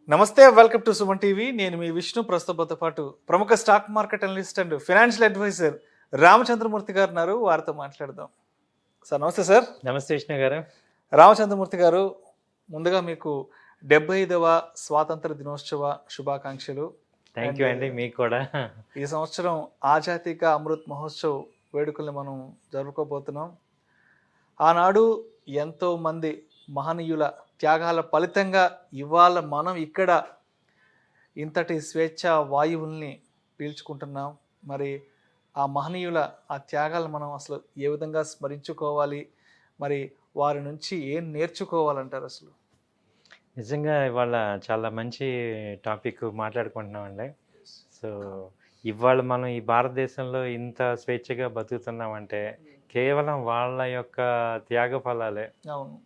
నమస్తే, welcome to Suman TV. నేను మీ విష్ణు. ప్రస్తుతంతో పాటు ప్రముఖ stock market analyst and financial advisor Ramachandramurthy గారు ఉన్నారు. వారితో మాట్లాడదాం. సార్ నమస్తే. సార్ నమస్తే విష్ణు గారు. రామచంద్రమూర్తి గారు, ముందుగా మీకు 75వ స్వాతంత్ర దినోత్సవ శుభాకాంక్షలు. థ్యాంక్ యూ అండి, మీకు కూడా. ఈ సంవత్సరం ఆజాదీ కా అమృత్ మహోత్సవ్ వేడుకల్ని మనం జరుపుకోబోతున్నాం. ఆనాడు ఎంతో మంది మహనీయుల త్యాగాల ఫలితంగా ఇవాళ మనం ఇక్కడ ఇంతటి స్వేచ్ఛ వాయువుల్ని పీల్చుకుంటున్నాం. మరి ఆ మహనీయుల ఆ త్యాగాలు మనం అసలు ఏ విధంగా స్మరించుకోవాలి, మరి వారి నుంచి ఏం నేర్చుకోవాలంటారు? అసలు నిజంగా ఇవాళ చాలా మంచి టాపిక్ మాట్లాడుకుంటున్నామండి. సో ఇవాళ మనం ఈ భారతదేశంలో ఇంత స్వేచ్ఛగా బతుకుతున్నామంటే కేవలం వాళ్ళ యొక్క త్యాగ ఫలాలే. అవును.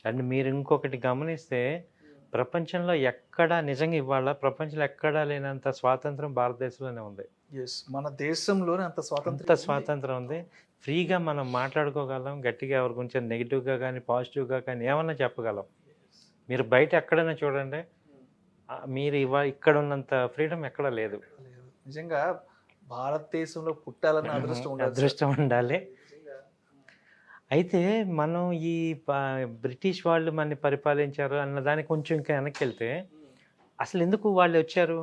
అండ్ మీరు ఇంకొకటి గమనిస్తే, ప్రపంచంలో ఎక్కడా నిజంగా ఇవాళ ప్రపంచంలో ఎక్కడా లేనంత స్వాతంత్రం భారతదేశంలోనే ఉంది. మన దేశంలోనే అంత స్వాతంత్రం ఉంది. ఫ్రీగా మనం మాట్లాడుకోగలం, గట్టిగా ఎవరి గురించి నెగిటివ్గా కానీ పాజిటివ్గా కానీ ఏమన్నా చెప్పగలం. మీరు బయట ఎక్కడైనా చూడండి, మీరు ఇక్కడ ఉన్నంత ఫ్రీడమ్ ఎక్కడా లేదు. నిజంగా భారతదేశంలో పుట్టాలన్న అదృష్టం ఉండాలి. అయితే మనం ఈ బ్రిటిష్ వాళ్ళు మనని పరిపాలించారు అన్న దానికి కొంచెం ఇంకా వెనక్కి వెళ్తే, అసలు ఎందుకు వాళ్ళు వచ్చారు?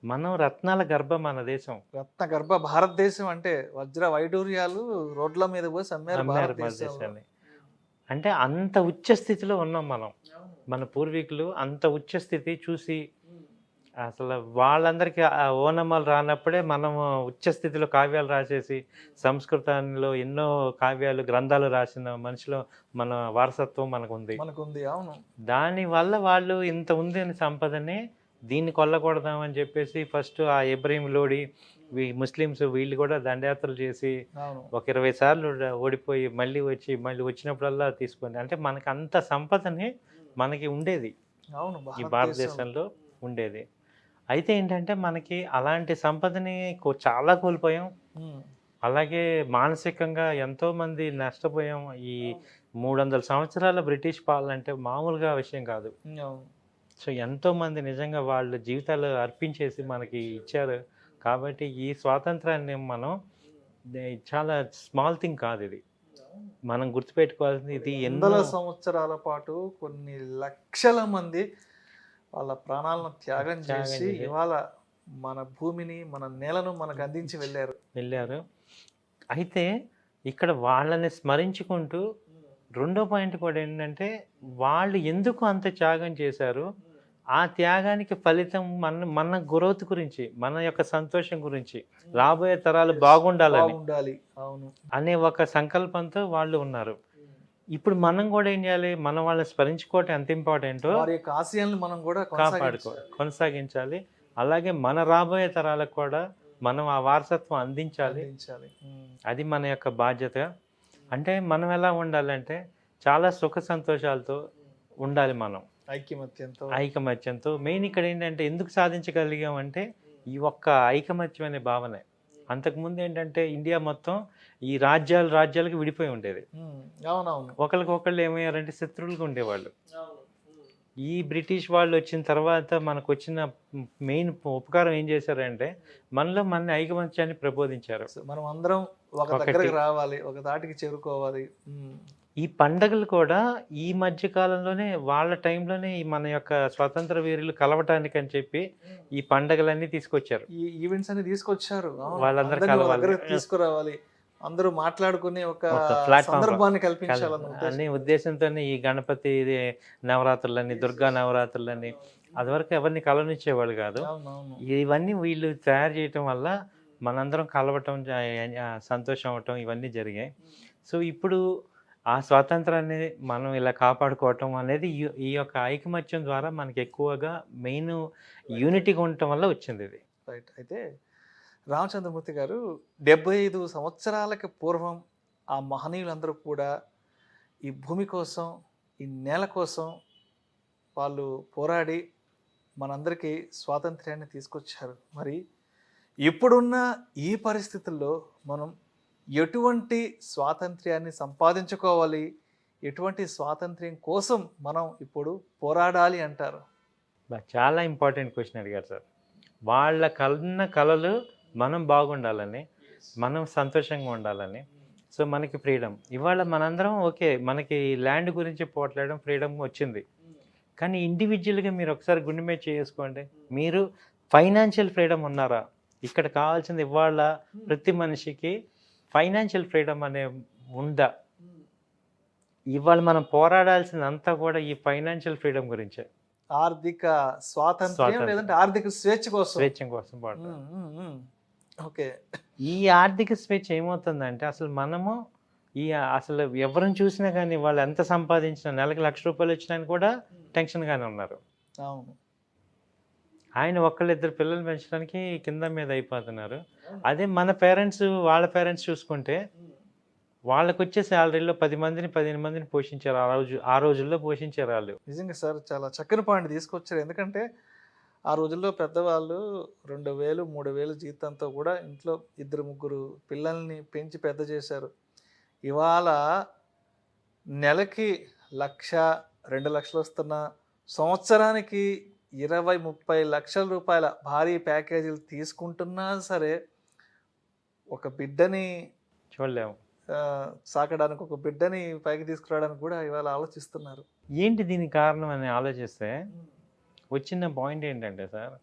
మనం రత్నాల గర్భ మన దేశం, రత్న గర్భ భారతదేశం. అంటే వజ్ర వైడూర్యాలు రోడ్ల మీద పోసి అమ్మారు భారతదేశాన్ని. అంటే అంత ఉచ్చ స్థితిలో ఉన్నాం మనం. మన పూర్వీకులు అంత ఉచ్చ స్థితి చూసి, అసలు వాళ్ళందరికీ ఓనమాలు రానప్పుడే మనము ఉచ్చస్థితిలో కావ్యాలు రాసేసి, సంస్కృతంలో ఎన్నో కావ్యాలు గ్రంథాలు రాసిన మనిషిలో మన వారసత్వం మనకుంది. అవును. దానివల్ల వాళ్ళు ఇంత ఉంది అని సంపదని దీన్ని కొల్లకూడదామని చెప్పేసి ఫస్ట్ ఆ ఇబ్రహీం లోడి ముస్లిమ్స్ వీళ్ళు కూడా దండయాత్రలు చేసి ఒక 20 సార్లు ఓడిపోయి మళ్ళీ వచ్చినప్పుడల్లా తీసుకొని, అంటే మనకి అంత సంపదని మనకి ఉండేది. అవును, ఈ భారతదేశంలో ఉండేది. అయితే ఏంటంటే మనకి అలాంటి సంపదని చాలా కోల్పోయాం. అలాగే మానసికంగా ఎంతో మంది నష్టపోయాం. ఈ 300 సంవత్సరాల బ్రిటిష్ పాలన అంటే మామూలుగా విషయం కాదు. సో ఎంతో మంది నిజంగా వాళ్ళ జీవితాలు అర్పించేసి మనకి ఇచ్చారు. కాబట్టి ఈ స్వాతంత్రాన్ని మనం చాలా స్మాల్ థింగ్ కాదు. ఇది మనం గుర్తుపెట్టుకోవాల్సింది. ఇది ఎన్నో సంవత్సరాల పాటు కొన్ని లక్షల మంది వాళ్ళ ప్రాణాలను త్యాగం చేసి ఇవాళ మన భూమిని, మన నేలను మనకు అందించి వెళ్ళారు. అయితే ఇక్కడ వాళ్ళని స్మరించుకుంటూ రెండో పాయింట్ కూడా ఏంటంటే, వాళ్ళు ఎందుకు అంత త్యాగం చేశారు, ఆ త్యాగానికి ఫలితం మన గ్రోత్ గురించి, మన యొక్క సంతోషం గురించి, రాబోయే తరాలు బాగుండాలి అనే ఒక సంకల్పంతో వాళ్ళు ఉన్నారు. ఇప్పుడు మనం కూడా ఏం చేయాలి? మనం వాళ్ళని స్మరించుకోవటం ఎంత ఇంపార్టెంటో ఆశయాలను మనం కూడా కొనసాగించాలి. అలాగే మన రాబోయే తరాలకు కూడా మనం ఆ వారసత్వం అందించాలి. అది మన యొక్క బాధ్యత. అంటే మనం ఎలా ఉండాలంటే చాలా సుఖ సంతోషాలతో ఉండాలి. మనం ఐకమత్యంతో మెయిన్ ఇక్కడ ఏంటంటే ఎందుకు సాధించగలిగామంటే ఈ ఒక్క ఐకమత్యం అనే భావనే. అంతకుముందు ఏంటంటే ఇండియా మొత్తం ఈ రాజ్యాలకు విడిపోయి ఉండేది. ఒకరికొకళ్ళు ఏమయ్యారంటే శత్రువులుగా ఉండేవాళ్ళు. ఈ బ్రిటిష్ వాళ్ళు వచ్చిన తర్వాత మనకు వచ్చిన మెయిన్ ఉపకారం ఏం చేశారంటే మనలో మన ఐకమత్యాన్ని ప్రబోధించారు. మనం అందరం ఒక దగ్గరికి రావాలి, ఒక దాటికి చేరుకోవాలి. ఈ పండగలు కూడా ఈ మధ్య కాలంలోనే వాళ్ళ టైంలోనే మన యొక్క స్వతంత్ర వీరులు కలవటానికి అని చెప్పి ఈ పండగలన్నీ తీసుకొచ్చారు. ఈ ఈవెంట్స్ అన్ని తీసుకొచ్చారు. వాళ్ళందరూ తీసుకురావాలి, అందరూ మాట్లాడుకునే ఒక సందర్భాన్ని కల్పించాలనే ఉద్దేశంతోనే ఈ గణపతి నవరాత్రులని, దుర్గా నవరాత్రులని అది వరకు ఎవరిని కలవనిచ్చేవాళ్ళు కాదు. ఇవన్నీ వీళ్ళు తయారు చేయటం వల్ల మనందరం కలవటం, సంతోషం అవటం ఇవన్నీ జరిగాయి. సో ఇప్పుడు ఆ స్వాతంత్రాన్ని మనం ఇలా కాపాడుకోవటం అనేది ఈ యొక్క ఐకమత్యం ద్వారా మనకి ఎక్కువగా మెయిన్ యూనిటీగా ఉండటం వల్ల వచ్చింది ఇది. రైట్. అయితే రామచంద్రమూర్తి గారు, 75 సంవత్సరాలకి పూర్వం ఆ మహనీయులందరూ కూడా ఈ భూమి కోసం, ఈ నేల కోసం వాళ్ళు పోరాడి మనందరికీ స్వాతంత్ర్యాన్ని తీసుకొచ్చారు. మరి ఇప్పుడున్న ఈ పరిస్థితుల్లో మనం ఎటువంటి స్వాతంత్ర్యాన్ని సంపాదించుకోవాలి, ఎటువంటి స్వాతంత్ర్యం కోసం మనం ఇప్పుడు పోరాడాలి అంటారు? చాలా ఇంపార్టెంట్ క్వశ్చన్ అడిగారు సార్. వాళ్ళ కన్న కలలు మనం బాగుండాలని, మనం సంతోషంగా ఉండాలని. సో మనకి ఫ్రీడమ్ ఇవాళ మనందరం ఓకే, మనకి ల్యాండ్ గురించి పోట్లాడడం ఫ్రీడమ్ వచ్చింది. కానీ ఇండివిజువల్గా మీరు ఒకసారి గుండె మీద చేసుకోండి, మీరు ఫైనాన్షియల్ ఫ్రీడమ్ ఉన్నారా? ఇక్కడ కావాల్సింది ఇవాళ ప్రతి మనిషికి ఫైనాన్షియల్ ఫ్రీడమ్ అనే ఉందా? ఇవాళ మనం పోరాడాల్సిందంతా కూడా ఈ ఫైనాన్షియల్ ఫ్రీడమ్ గురించే. ఆర్థిక స్వాతంత్ర్యం లేదంటే ఆర్థిక స్వేచ్ఛ కోసం ఓకే. ఈ ఆర్థిక స్వేచ్ఛ ఏమవుతుందంటే అసలు మనము అసలు ఎవరిని చూసినా కానీ వాళ్ళు ఎంత సంపాదించినా నెలకి ₹1,00,000 వచ్చినా కూడా టెన్షన్గానే ఉన్నారు. అవును. ఆయన ఒకళ్ళిద్దరు పిల్లలు పెంచడానికి కింద మీద అయిపోతున్నారు. అదే మన పేరెంట్స్ వాళ్ళ పేరెంట్స్ చూసుకుంటే వాళ్ళకు వచ్చే శాలరీలో 10 మందిని 15 మందిని పోషించారు. ఆ రోజుల్లో పోషించారు వాళ్ళు. నిజంగా సార్ చాలా చక్కని పాయింట్ తీసుకొచ్చారు. ఎందుకంటే ఆ రోజుల్లో పెద్దవాళ్ళు 2,000 3,000 జీతంతో కూడా ఇంట్లో 2-3 పిల్లల్ని పెంచి పెద్ద చేశారు. ఇవాళ నెలకి 1,00,000 2,00,000 వస్తున్న సంవత్సరానికి 20-30 లక్షల రూపాయల భారీ ప్యాకేజీలు తీసుకుంటున్నా సరే ఒక బిడ్డని చూడలేము, సాకడానికి, ఒక బిడ్డని పైకి తీసుకురావడానికి కూడా ఇవాళ ఆలోచిస్తున్నారు. ఏంటి దీనికి కారణం అని ఆలోచిస్తే వచ్చిన పాయింట్ ఏంటంటే సార్,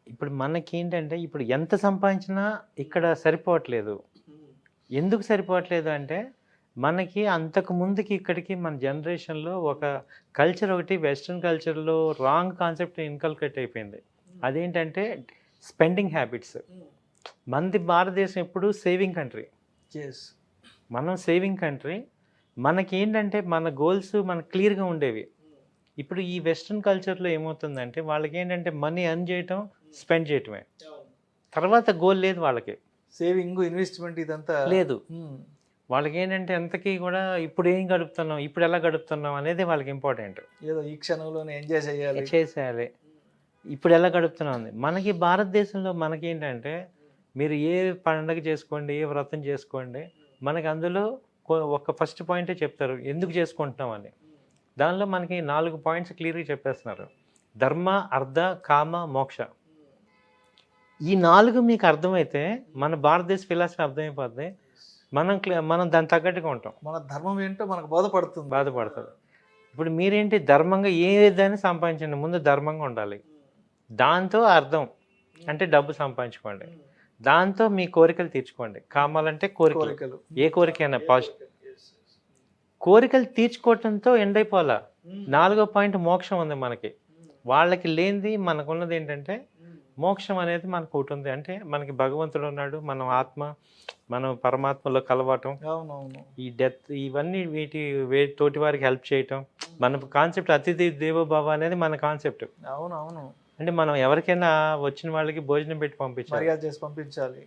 ఇప్పుడు మనకేంటంటే ఇప్పుడు ఎంత సంపాదించినా ఇక్కడ సరిపోవట్లేదు. ఎందుకు సరిపోవట్లేదు అంటే మనకి అంతకు ముందుకి ఇక్కడికి మన జనరేషన్లో ఒక కల్చర్ ఒకటి వెస్ట్రన్ కల్చర్లో రాంగ్ కాన్సెప్ట్ ఇన్కల్కేట్ అయిపోయింది. అదేంటంటే స్పెండింగ్ హ్యాబిట్స్. మనది భారతదేశం ఎప్పుడు సేవింగ్ కంట్రీ. మనం సేవింగ్ కంట్రీ. మనకి ఏంటంటే మన గోల్స్ మనకు క్లియర్గా ఉండేవి. ఇప్పుడు ఈ వెస్ట్రన్ కల్చర్లో ఏమవుతుందంటే వాళ్ళకి ఏంటంటే మనీ ఎర్న్ చేయటం, స్పెండ్ చేయటమే, తర్వాత గోల్ లేదు వాళ్ళకి. సేవింగ్, ఇన్వెస్ట్మెంట్ ఇదంతా లేదు. వాళ్ళకి ఏంటంటే ఎంతకీ కూడా ఇప్పుడు ఏం గడుపుతున్నాం, ఇప్పుడు ఎలా గడుపుతున్నాం అనేది వాళ్ళకి ఇంపార్టెంట్. ఏదో ఈ క్షణంలోనే ఎంజాయ్ చేసేయాలి, ఇప్పుడు ఎలా గడుపుతున్నాం. మనకి భారతదేశంలో మనకేంటంటే మీరు ఏ పండుగ చేసుకోండి, ఏ వ్రతం చేసుకోండి, మనకి అందులో ఒక ఫస్ట్ పాయింటే చెప్తారు ఎందుకు చేసుకుంటున్నాం అని. దానిలో మనకి 4 పాయింట్స్ క్లియర్గా చెప్పేస్తున్నారు. ధర్మ, అర్థ, కామ, మోక్ష. ఈ 4 మీకు అర్థమైతే మన భారతదేశ ఫిలాసఫీ అర్థమైపోద్ది. మనం దాని తగ్గట్టుగా ఉంటాం. మన ధర్మం ఏంటో మనకు బాధపడుతుంది. ఇప్పుడు మీరేంటి ధర్మంగా ఏదైనా సంపాదించండి, ముందు ధర్మంగా ఉండాలి. దాంతో అర్థం అంటే డబ్బు సంపాదించుకోండి, దాంతో మీ కోరికలు తీర్చుకోండి. కామాలంటే కోరికలు, ఏ కోరికైనా పాజిటివ్. కోరికలు తీర్చుకోవటంతో ఎండ్ అయిపోవాలా. 4వ పాయింట్ మోక్షం ఉంది మనకి. వాళ్ళకి లేనిది మనకున్నది ఏంటంటే మోక్షం అనేది మనకు ఒకటి ఉంది. అంటే మనకి భగవంతుడు ఉన్నాడు, మనం ఆత్మ, మనం పరమాత్మలో కలవటం, ఈ డెత్, ఇవన్నీ తోటి వారికి హెల్ప్ చేయటం. మన కాన్సెప్ట్ అతిథి దేవోభవ అనేది మన కాన్సెప్ట్. అంటే మనం ఎవరికైనా వచ్చిన వాళ్ళకి భోజనం పెట్టి పంపించాలి.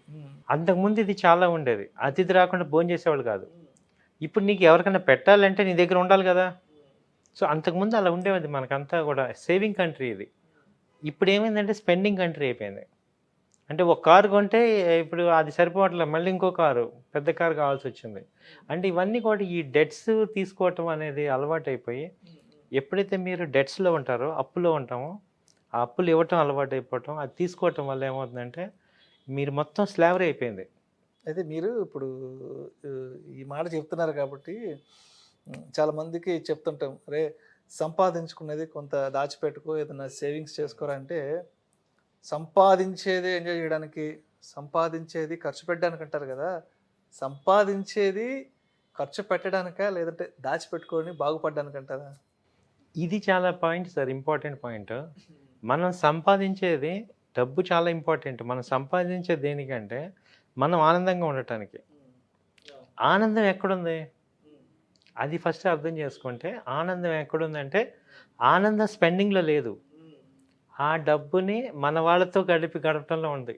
అంతకుముందు ఇది చాలా ఉండేది. అతిథి రాకుండా భోజనం చేసేవాళ్ళు కాదు. ఇప్పుడు నీకు ఎవరికైనా పెట్టాలంటే నీ దగ్గర ఉండాలి కదా. సో అంతకుముందు అలా ఉండేది. మనకంతా కూడా సేవింగ్ కంట్రీ ఇది. ఇప్పుడు ఏమైందంటే స్పెండింగ్ కంట్రీ అయిపోయింది. అంటే ఒక కారు కొంటే ఇప్పుడు అది సరిపోవట్లేదు, మళ్ళీ ఇంకో కారు, పెద్ద కారు కావాల్సి వచ్చింది. అంటే ఇవన్నీ కూడా ఈ డెట్స్ తీసుకోవటం అనేది అలవాటు అయిపోయి, ఎప్పుడైతే మీరు డెట్స్లో ఉంటారో, అప్పులో ఉంటామో, ఆ అప్పులు ఇవ్వటం అలవాటు అయిపోవటం, అది తీసుకోవటం వల్ల ఏమవుతుందంటే మీరు మొత్తం స్లావరీ అయిపోయింది. అయితే మీరు ఇప్పుడు ఈ మాట చెప్తున్నారు కాబట్టి చాలామందికి చెప్తుంటాం, రే సంపాదించుకునేది కొంత దాచిపెట్టుకో, ఏదైనా సేవింగ్స్ చేసుకోరా అంటే, సంపాదించేది ఎంజాయ్ చేయడానికి, సంపాదించేది ఖర్చు పెట్టడానికి అంటారు కదా. సంపాదించేది ఖర్చు పెట్టడానికా లేదంటే దాచిపెట్టుకొని బాగుపడడానికి అంటారా? ఇది చాలా పాయింట్ సార్, ఇంపార్టెంట్ పాయింట్. మనం సంపాదించేది డబ్బు చాలా ఇంపార్టెంట్. మనం సంపాదించేది దేనికంటే మనం ఆనందంగా ఉండటానికి. ఆనందం ఎక్కడుంది అది ఫస్ట్ అర్థం చేసుకుంటే, ఆనందం ఎక్కడుందంటే ఆనందం స్పెండింగ్లో లేదు. ఆ డబ్బుని మన వాళ్ళతో గడపటంలో ఉంది.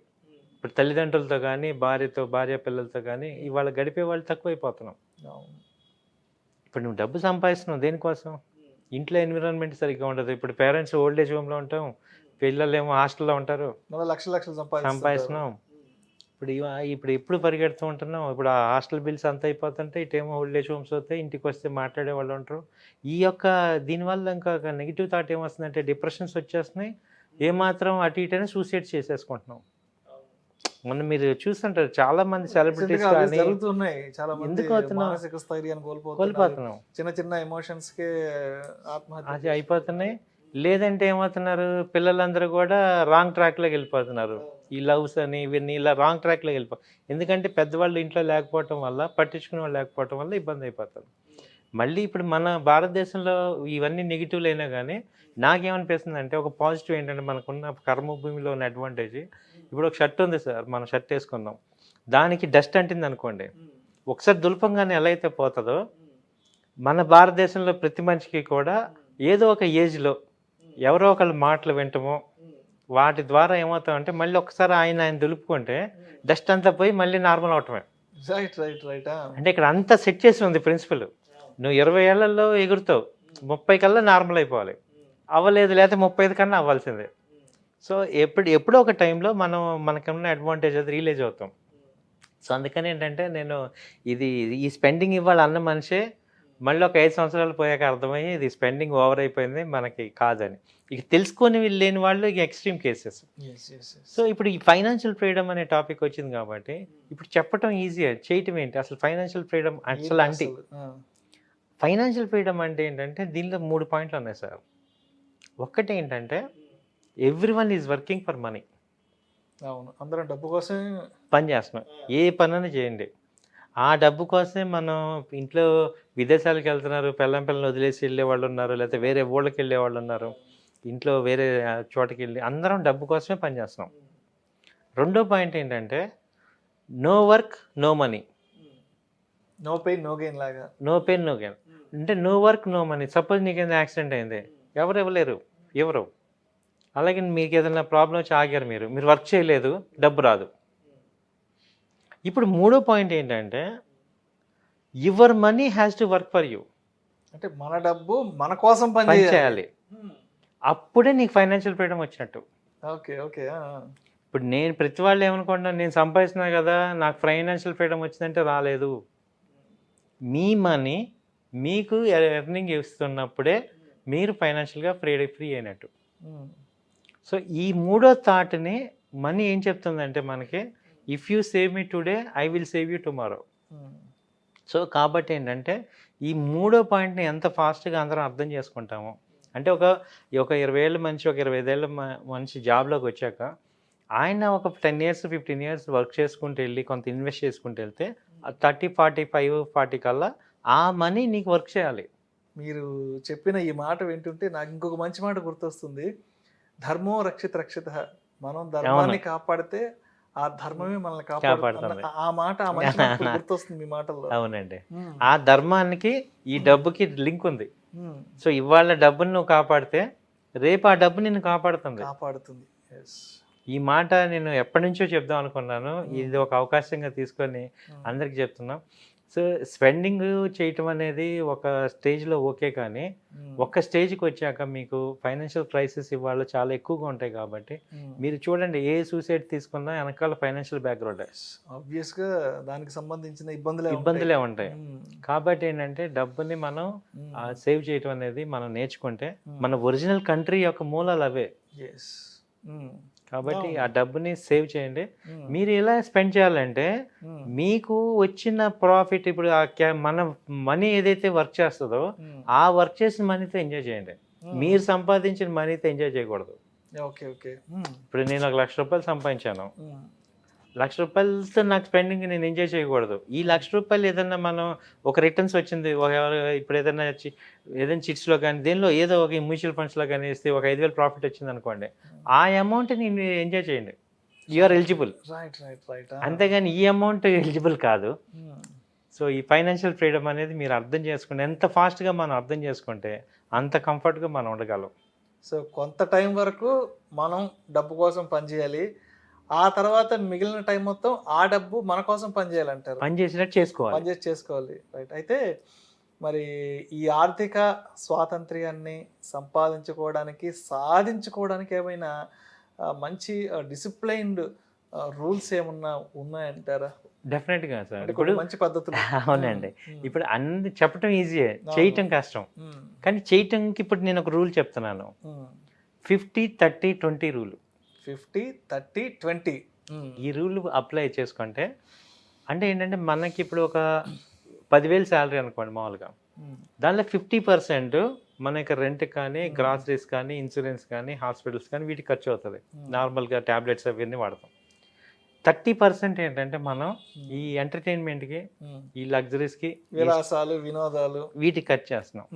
ఇప్పుడు తల్లిదండ్రులతో కానీ, భార్య పిల్లలతో కానీ ఇవాళ గడిపే వాళ్ళు తక్కువైపోతున్నాం. ఇప్పుడు నువ్వు డబ్బు సంపాదిస్తున్నావు దేనికోసం? ఇంట్లో ఎన్విరాన్మెంట్ సరిగ్గా ఉండదు. ఇప్పుడు పేరెంట్స్ ఓల్డ్ ఏజ్ హోమ్లో ఉంటాం, పిల్లలు ఏమో హాస్టల్లో ఉంటారు, లక్షలు సంపాదిస్తున్నాం. ఇప్పుడు ఎప్పుడు పరిగెడుతూ ఉంటున్నాం. ఇప్పుడు ఆ హాస్టల్ బిల్స్ అంత అయిపోతుంటే ఇటేమో ఓల్డ్ ఏజ్ హోమ్స్ అవుతాయి. ఇంటికి వస్తే మాట్లాడే వాళ్ళు ఉంటారు. ఈ యొక్క దీనివల్ల ఇంకా నెగిటివ్ థాట్ ఏమొస్తుందంటే డిప్రెషన్స్ వచ్చేస్తున్నాయి. ఏమాత్రం అటు ఇటైనా సూసైడ్ చేసేసుకుంటున్నాం. మొన్న మీరు చూస్తుంటారు చాలా మంది సెలబ్రిటీస్ కానీ జరుగుతున్నాయి. చాలా మంది ఎందుకు అవుతున్నాం మానసిక స్థైర్యాన్ని కోల్పోతున్నాం. చిన్న చిన్న ఎమోషన్స్ కి ఆత్మహత్య అది అయిపోతున్నాయి. లేదంటే ఏమవుతున్నారు, పిల్లలందరూ కూడా రాంగ్ ట్రాక్లోకి వెళ్ళిపోతున్నారు. ఈ లవ్స్ అని ఇవన్నీ ఇలా రాంగ్ ట్రాక్లోకి ఎందుకంటే పెద్దవాళ్ళు ఇంట్లో లేకపోవటం వల్ల, పట్టించుకునే వాళ్ళు లేకపోవటం వల్ల ఇబ్బంది అయిపోతారు. మళ్ళీ ఇప్పుడు మన భారతదేశంలో ఇవన్నీ నెగిటివ్లు అయినా కానీ నాకేమనిపిస్తుంది అంటే ఒక పాజిటివ్ ఏంటంటే మనకున్న కర్మభూమిలో ఉన్న అడ్వాంటేజ్. ఇప్పుడు ఒక షర్ట్ ఉంది సార్, మనం షర్ట్ వేసుకున్నాం, దానికి డస్ట్ అంటింది అనుకోండి, ఒకసారి దులపంగానే ఎలా అయితే పోతుందో మన భారతదేశంలో ప్రతి మనిషికి కూడా ఏదో ఒక ఏజ్లో ఎవరో ఒకళ్ళ మాటలు వింటమో వాటి ద్వారా ఏమవుతామంటే మళ్ళీ ఒకసారి ఆయన దులుపుకుంటే డస్ట్ అంతా పోయి మళ్ళీ నార్మల్ అవటమే. అంటే ఇక్కడ అంతా సెట్ చేసి ఉంది ప్రిన్సిపల్. నువ్వు 20 ఏళ్లలో ఎగురుతావు, 30 కల్లా నార్మల్ అయిపోవాలి. అవ్వలేదు, లేకపోతే 35 కన్నా అవ్వాల్సిందే. సో ఎప్పుడో ఒక టైంలో మనకున్న అడ్వాంటేజ్ అది రియలైజ్ అవుతాం. సో అందుకని ఏంటంటే నేను ఈ స్పెండింగ్ ఇవ్వాలి అన్న మనిషే మళ్ళీ ఒక 5 సంవత్సరాలు పోయాక అర్థమయ్యి ఇది స్పెండింగ్ ఓవర్ అయిపోయింది మనకి కాదని. ఇక తెలుసుకొని లేని వాళ్ళు ఇక ఎక్స్ట్రీమ్ కేసెస్. సో ఇప్పుడు ఈ ఫైనాన్షియల్ ఫ్రీడమ్ అనే టాపిక్ వచ్చింది కాబట్టి ఇప్పుడు చెప్పటం ఈజీయే, చేయటం ఏంటి అసలు ఫైనాన్షియల్ ఫ్రీడమ్ అసలు అంటే ఫైనాన్షియల్ ఫ్రీడమ్ అంటే ఏంటంటే దీనిలో 3 పాయింట్లు ఉన్నాయి సార్. ఒక్కటి ఏంటంటే everyone is working for money. అవును, అందరం డబ్బు కోసం పని చేస్తున్నాం. ఏ పనైనా చేయండి, ఆ డబ్బు కోసమే మనం ఇంట్లో విదేశాలకు వెళ్తున్నారు, పిల్లల్ని వదిలేసి వెళ్ళే వాళ్ళు ఉన్నారు, లేకపోతే వేరే ఊళ్ళకి వెళ్ళే వాళ్ళు ఉన్నారు, ఇంట్లో వేరే చోటకి వెళ్ళి అందరం డబ్బు కోసమే పనిచేస్తున్నాం. రెండో పాయింట్ ఏంటంటే no work no money, no pain no gain లాగా. నో పెయిన్ నో గెయిన్ అంటే no work no money. Suppose నీకు ఏదైనా యాక్సిడెంట్ అయింది, ఎవరు ఇవ్వలేరు, ఎవరు. అలాగే మీకు ఏదైనా ప్రాబ్లం వచ్చి ఆగారు, మీరు వర్క్ చేయలేదు, డబ్బు రాదు. ఇప్పుడు మూడో పాయింట్ ఏంటంటే your money has to work for you. అంటే మన డబ్బు మన కోసం పని చేయాలి, అప్పుడే నీకు ఫైనాన్షియల్ ఫ్రీడమ్ వచ్చినట్టు. Okay okay. ఇప్పుడు నేను ప్రతి వాళ్ళు ఏమనుకుంటున్నాను, నేను సంపాదిస్తున్నా కదా నాకు ఫైనాన్షియల్ ఫ్రీడమ్ వచ్చిందంటే రాలేదు. మీ మనీ మీకు ఎర్నింగ్ ఇస్తున్నప్పుడే మీరు ఫైనాన్షియల్గా ఫ్రీ అయినట్టు. సో ఈ మూడో థాట్ని మనీ ఏం చెప్తుందంటే మనకి, if you save me today I will save you tomorrow. So కాబట్టి ఏంటంటే ఈ మూడో పాయింట్ని ఎంత ఫాస్ట్గా అందరం అర్థం చేసుకుంటాము అంటే ఒక 20 ఏళ్ళ మనిషి, ఒక 25 ఏళ్ళ మనిషి జాబ్లోకి వచ్చాక ఆయన ఒక 10 years 15 years వర్క్ చేసుకుంటూ వెళ్ళి కొంత ఇన్వెస్ట్ చేసుకుంటూ వెళ్తే 30 45 40 కల్లా ఆ మనీ నీకు వర్క్ చేయాలి. మీరు చెప్పిన ఈ మాట వింటుంటే నాకు ఇంకొక మంచి మాట గుర్తొస్తుంది, ధర్మో రక్షిత రక్షిత. మనం ధర్మాన్ని కాపాడితే ఆ ధర్మమే మనల్ని కాపాడుతుంది. ఆ మాట గుర్తొస్తుంది మీ మాటల్లో. అవునండి, ఆ ధర్మానికి ఈ డబ్బుకి లింక్ ఉంది. సో ఇవాళ డబ్బుని నువ్వు కాపాడితే రేపు ఆ డబ్బు నిన్ను కాపాడుతుంది. ఈ మాట నేను ఎప్పటి నుంచో చెప్దాం అనుకున్నాను, ఇది ఒక అవకాశంగా తీసుకొని అందరికి చెప్తున్నాం. సో స్పెండింగ్ చేయటం అనేది ఒక స్టేజ్లో ఓకే, కానీ ఒక్క స్టేజ్కి వచ్చాక మీకు ఫైనాన్షియల్ క్రైసిస్ ఇవాళ చాలా ఎక్కువగా ఉంటాయి. కాబట్టి మీరు చూడండి, ఏ సూసైడ్ తీసుకున్నా వెనకాల ఫైనాన్షియల్ బ్యాక్గ్రౌండ్ ఆబ్వియస్గా దానికి సంబంధించిన ఇబ్బందులే ఉంటాయి. కాబట్టి ఏంటంటే డబ్బుని మనం సేవ్ చేయటం అనేది మనం నేర్చుకుంటే మన ఒరిజినల్ కంట్రీ యొక్క మూలాలు అవే. కాబట్టి ఆ డబ్బుని సేవ్ చేయండి. మీరు ఎలా స్పెండ్ చేయాలంటే మీకు వచ్చిన ప్రాఫిట్, ఇప్పుడు మన మనీ ఏదైతే వర్క్ చేస్తుందో ఆ వర్క్ చేసిన మనీతో ఎంజాయ్ చేయండి. మీరు సంపాదించిన మనీతో ఎంజాయ్ చేయకూడదు. ఇప్పుడు నేను 1 లక్ష రూపాయలు సంపాదించాను, 1 లక్ష రూపాయలతో నాకు స్పెండింగ్ నేను ఎంజాయ్ చేయకూడదు. ఈ 1 లక్ష రూపాయలు ఏదన్నా మనం ఒక రిటర్న్స్ వచ్చింది, ఇప్పుడు ఏదైనా చిట్స్లో కానీ దేనిలో ఏదో ఒక మ్యూచువల్ ఫండ్స్లో కానీ ఇస్తే ఒక 5,000 ప్రాఫిట్ వచ్చింది అనుకోండి, ఆ అమౌంట్ని ఎంజాయ్ చేయండి, యు ఆర్ ఎలిజిబుల్. అంతేగాని ఈ అమౌంట్ ఎలిజిబుల్ కాదు. సో ఈ ఫైనాన్షియల్ ఫ్రీడమ్ అనేది మీరు అర్థం చేసుకుంటే, ఎంత ఫాస్ట్గా మనం అర్థం చేసుకుంటే అంత కంఫర్ట్గా మనం ఉండగలం. సో కొంత టైం వరకు మనం డబ్బు కోసం పనిచేయాలి, ఆ తర్వాత మిగిలిన టైం మొత్తం ఆ డబ్బు మన కోసం పనిచేయాలంటారు. పనిచేసినట్టు చేసుకోవాలి. రైట్. అయితే మరి ఈ ఆర్థిక స్వాతంత్ర్యాన్ని సాధించుకోవడానికి ఏమైనా మంచి డిసిప్లైన్డ్ రూల్స్ ఏమన్నా ఉన్నాయంటారా? డెఫినెట్గా సార్. అంటే ఇప్పుడు కొన్ని మంచి పద్ధతులు. అవునండి. ఇప్పుడు అన్ని చెప్పడం ఈజీయే, చేయటం కష్టం. కానీ చేయటంకి ఇప్పుడు నేను ఒక రూల్ చెప్తున్నాను, 50-30-20 రూల్. 50-30-20 ఈ రూల్ అప్లై చేసుకుంటే అంటే ఏంటంటే మనకి ఇప్పుడు ఒక 10,000 శాలరీ అనుకోండి మామూలుగా, దానిలో 50% మనకి రెంట్ కానీ, గ్రాసరీస్ కానీ, ఇన్సూరెన్స్ కానీ, హాస్పిటల్స్ కానీ వీటికి ఖర్చు అవుతుంది. నార్మల్గా ట్యాబ్లెట్స్ అవన్నీ వాడతాం. 30% ఏంటంటే మనం ఈ ఎంటర్టైన్మెంట్కి, ఈ లగ్జరీస్కి, విలాసాలు, వినోదాలు వీటికి ఖర్చు చేస్తున్నాం.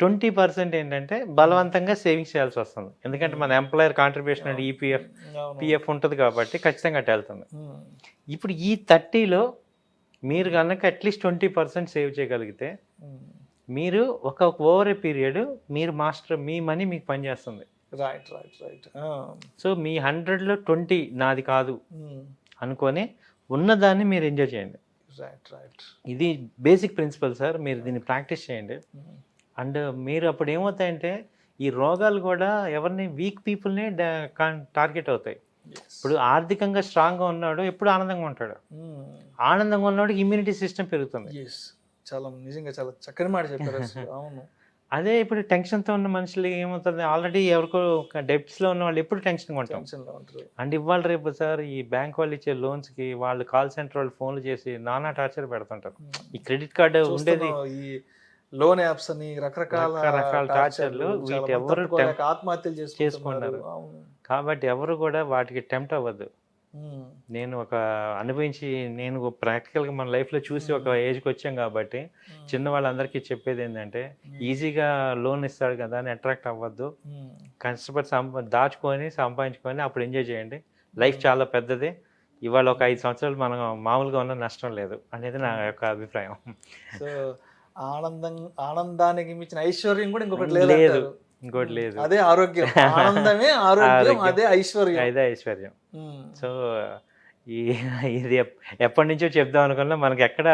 20% ఏంటంటే బలవంతంగా సేవింగ్స్ చేయాల్సి వస్తుంది. ఎందుకంటే మన ఎంప్లాయర్ కాంట్రిబ్యూషన్ అంటే ఈపీఎఫ్, పిఎఫ్ ఉంటుంది కాబట్టి ఖచ్చితంగా అటు వెళ్తుంది. ఇప్పుడు ఈ 30లో మీరు కనుక అట్లీస్ట్ 20% సేవ్ చేయగలిగితే మీరు ఒక ఓవర్ ఏ పీరియడ్ మీరు మాస్టర్, మీ మనీ మీకు పనిచేస్తుంది. Right right right. సో మీ 100లో 20 నాది కాదు అనుకొని ఉన్నదాన్ని మీరు ఎంజాయ్ చేయండి. Right right. ఇది బేసిక్ ప్రిన్సిపల్ సార్. మీరు దీన్ని ప్రాక్టీస్ చేయండి. అండ్ మీరు అప్పుడు ఏమవుతాయంటే ఈ రోగాలు కూడా ఎవరిని, వీక్ పీపుల్నే టార్గెట్ అవుతాయి. ఇప్పుడు ఆర్థికంగా స్ట్రాంగ్గా ఉన్నాడు ఎప్పుడు ఆనందంగా ఉంటాడు, ఆనందంగా ఉన్నవాడు ఇమ్యూనిటీ సిస్టమ్ పెరుగుతుంది. చాలా నిజంగా చాలా చక్కని మాట చెప్పారు. అవును. అదే ఇప్పుడు టెన్షన్తో ఉన్న మనుషులు ఏమవుతుంది, ఆల్రెడీ ఎవరికో డెబ్ట్స్లో ఉన్న వాళ్ళు ఎప్పుడు టెన్షన్గా ఉంటాం. అండ్ ఇవాళ రేపు సార్ ఈ బ్యాంక్ వాళ్ళు ఇచ్చే లోన్స్కి వాళ్ళు కాల్ సెంటర్ వాళ్ళు ఫోన్లు చేసి నానా టార్చర్ పెడుతుంటారు. ఈ క్రెడిట్ కార్డు ఉండేది, ఈ లోన్ యాప్స్ అని రకరకాల టార్చర్లు, వీటి ఎవరు ఆత్మహత్యలు చేసుకున్నారు. కాబట్టి ఎవరు కూడా వాటికి టెంప్ట్ అవ్వద్దు. నేను ఒక అనుభవించి, నేను ప్రాక్టికల్గా మన లైఫ్లో చూసి ఒక ఏజ్కి వచ్చాం కాబట్టి చిన్న వాళ్ళందరికీ చెప్పేది ఏంటంటే ఈజీగా లోన్ ఇస్తాడు కదా అని అట్రాక్ట్ అవ్వద్దు. కష్టపడి దాచుకొని సంపాదించుకొని అప్పుడు ఎంజాయ్ చేయండి. లైఫ్ చాలా పెద్దది. ఇవాళ ఒక 5 సంవత్సరాలు మనం మామూలుగా ఉన్న నష్టం లేదు అనేది నా యొక్క అభిప్రాయం. సో ఆనందానికి మించిన ఐశ్వర్యం కూడా ఇంకొకటి లేదు, ఇంకోటి లేదు. అదే ఆరోగ్యం. ఆనందమే ఆరోగ్యం, అదే ఐశ్వర్యం, అదే ఐశ్వర్యం. సో ఇది ఎప్పటి నుంచో చెప్దాం అనుకున్నా మనకి ఎక్కడ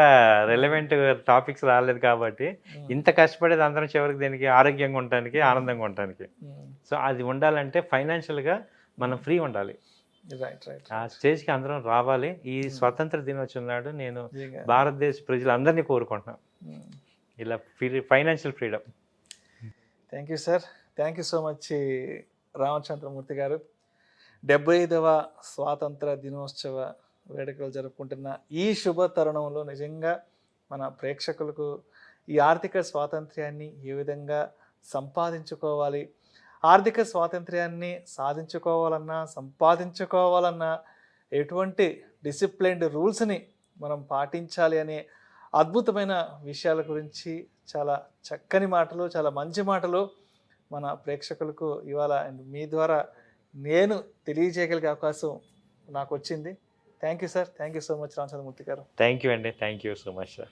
రెలవెంట్ టాపిక్స్ రాలేదు కాబట్టి ఇంత కష్టపడేది అందరం చివరికి దీనికి ఆరోగ్యంగా ఉండటానికి, ఆనందంగా ఉండటానికి. సో అది ఉండాలంటే ఫైనాన్షియల్గా మనం ఫ్రీ ఉండాలి. ఆ స్టేజ్కి అందరం రావాలి. ఈ స్వతంత్ర దినోత్సవం నాడు నేను భారతదేశ ప్రజలందరినీ కోరుకుంటున్నాను ఇలా financial freedom. Thank you sir. Thank you so much Ramachandramurthy గారు. 75వ స్వాతంత్ర దినోత్సవ వేడుకలు జరుపుకుంటున్న ఈ శుభ తరుణంలో నిజంగా మన ప్రేక్షకులకు ఈ ఆర్థిక స్వాతంత్ర్యాన్ని ఏ విధంగా సంపాదించుకోవాలి, ఆర్థిక స్వాతంత్ర్యాన్ని సాధించుకోవాలన్నా, సంపాదించుకోవాలన్నా ఎటువంటి డిసిప్లైన్డ్ రూల్స్ని మనం పాటించాలి అనే అద్భుతమైన విషయాల గురించి చాలా చక్కని మాటలు, చాలా మంచి మాటలు మన ప్రేక్షకులకు ఇవాళ మీ ద్వారా నేను తెలియజేయగలిగే అవకాశం నాకు వచ్చింది. Thank you sir. Thank you so much Ramachandramurthy గారు. థ్యాంక్ యూ అండి. Thank you so much sir.